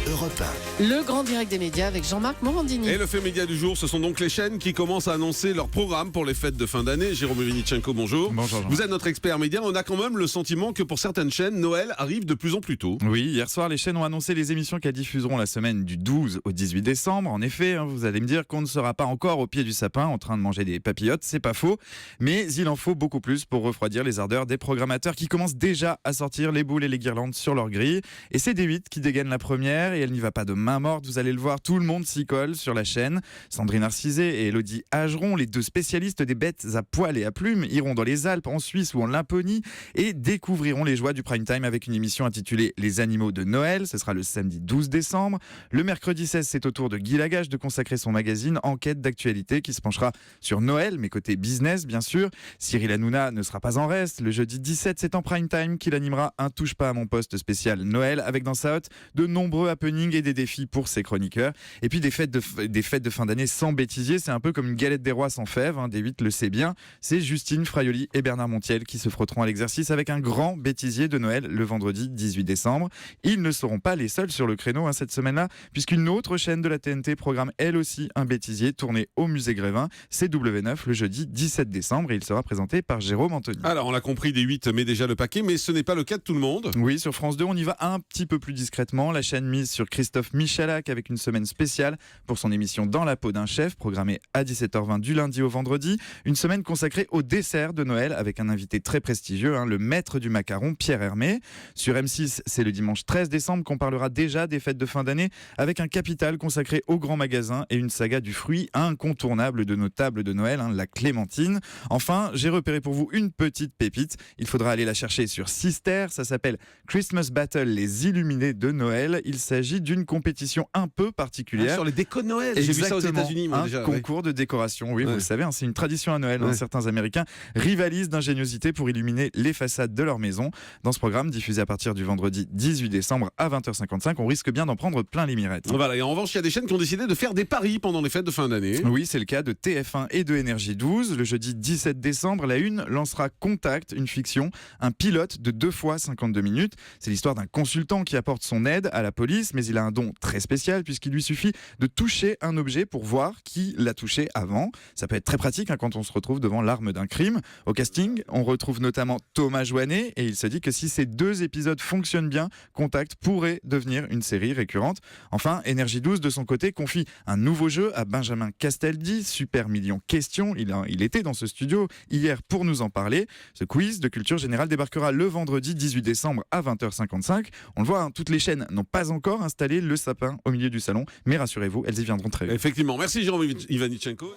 Europe 1. Le grand direct des médias avec Jean-Marc Morandini. Et le fait média du jour, ce sont donc les chaînes qui commencent à annoncer leur programme pour les fêtes de fin d'année. Jérôme Vinichenko, bonjour. Bonjour Jean. Vous êtes notre expert média. On a quand même le sentiment que pour certaines chaînes, Noël arrive de plus en plus tôt. Oui, hier soir, les chaînes ont annoncé les émissions qu'elles diffuseront la semaine du 12 au 18 décembre. En effet, vous allez me dire qu'on ne sera pas encore au pied du sapin en train de manger des papillotes, c'est pas faux. Mais il en faut beaucoup plus pour refroidir les ardeurs des programmateurs qui commencent déjà à sortir les boules et les guirlandes sur leur grille. Et c'est D8 qui dégaine la première et elle n'y va pas de main morte. Vous allez le voir, tout le monde s'y colle sur la chaîne. Sandrine Arcizet et Elodie Hageron, les deux spécialistes des bêtes à poil et à plumes, iront dans les Alpes, en Suisse ou en Laponie et découvriront les joies du prime time avec une émission intitulée Les animaux de Noël. Ce sera le samedi 12 décembre. Le mercredi 16, c'est au tour de Guy Lagache de consacrer son magazine Enquête d'actualité qui se penchera sur Noël, mais côté business bien sûr. Cyril Hanouna ne sera pas en reste. Le jeudi 17, c'est en prime time qu'il animera un touche pas à mon poste spécial Noël avec dans sa hotte de nombreux happenings et des défis pour ses chroniqueurs. Et puis des fêtes de fin d'année sans bêtisier, c'est un peu comme une galette des rois sans fèves, D8 le sait bien. C'est Justine Fraioli et Bernard Montiel qui se frotteront à l'exercice avec un grand bêtisier de Noël le vendredi 18 décembre. Ils ne seront pas les seuls sur le créneau cette semaine-là, puisqu'une autre chaîne de la TNT programme elle aussi un bêtisier tourné au musée Grévin. C'est W9 le jeudi 17 décembre et il sera présenté par Jérôme Anthony. Alors, on l'a compris, D8 met déjà le paquet, mais ce n'est pas le cas de tout le monde. Oui, sur France 2, on y va un petit peu plus discrètement. La chaîne mise sur Christophe Michalak avec une semaine spéciale pour son émission Dans la peau d'un chef, programmée à 17h20 du lundi au vendredi. Une semaine consacrée au dessert de Noël avec un invité très prestigieux, le maître du macaron, Pierre Hermé. Sur M6, c'est le dimanche 13 décembre qu'on parlera déjà des fêtes de fin d'année avec un capital consacré aux grands magasins et une saga du fruit incontournable de nos tables de Noël, la clémentine. Enfin, j'ai repéré pour vous une petite pépite. Il faudra aller la chercher sur Sister. Ça s'appelle Christmas Battle, les illuminés de Noël. Il s'agit d'une compétition un peu particulière. Sur les décos de Noël. J'ai vu ça aux États-Unis, moi, déjà. Concours de décoration, oui, vous le savez, c'est une tradition à Noël. Certains Américains rivalisent d'ingéniosité pour illuminer les façades de leur maison. Dans ce programme, diffusé à partir du vendredi 18 décembre à 20h55, on risque bien d'en prendre plein les mirettes. Voilà, et en revanche, il y a des chaînes qui ont décidé de faire des paris pendant les fêtes de fin d'année. Oui, c'est le cas de TF1 et de Énergie 12. Le jeudi 17 décembre, la Une lancera Contact, une fiction, un pilote de 2 fois 52 minutes. C'est l'histoire d'un consultant qui apporte son aide à la police, mais il a un don très spécial puisqu'il lui suffit de toucher un objet pour voir qui l'a touché avant. Ça peut être très pratique quand on se retrouve devant l'arme d'un crime. Au casting, on retrouve notamment Thomas Joannet et il se dit que si ces 2 épisodes fonctionnent bien, Contact pourrait devenir une série récurrente. Enfin, Énergie 12 de son côté confie un nouveau jeu à Benjamin Castaldi, Super Million Question. Il était dans ce studio hier pour nous en parler. Ce quiz de culture générale débarquera le vendredi 18 décembre à 20h55. On le voit, toutes les chaînes n'ont pas encore installé le sapin au milieu du salon, mais rassurez-vous, elles y viendront très vite. Effectivement. Merci Jérôme Ivanichenko.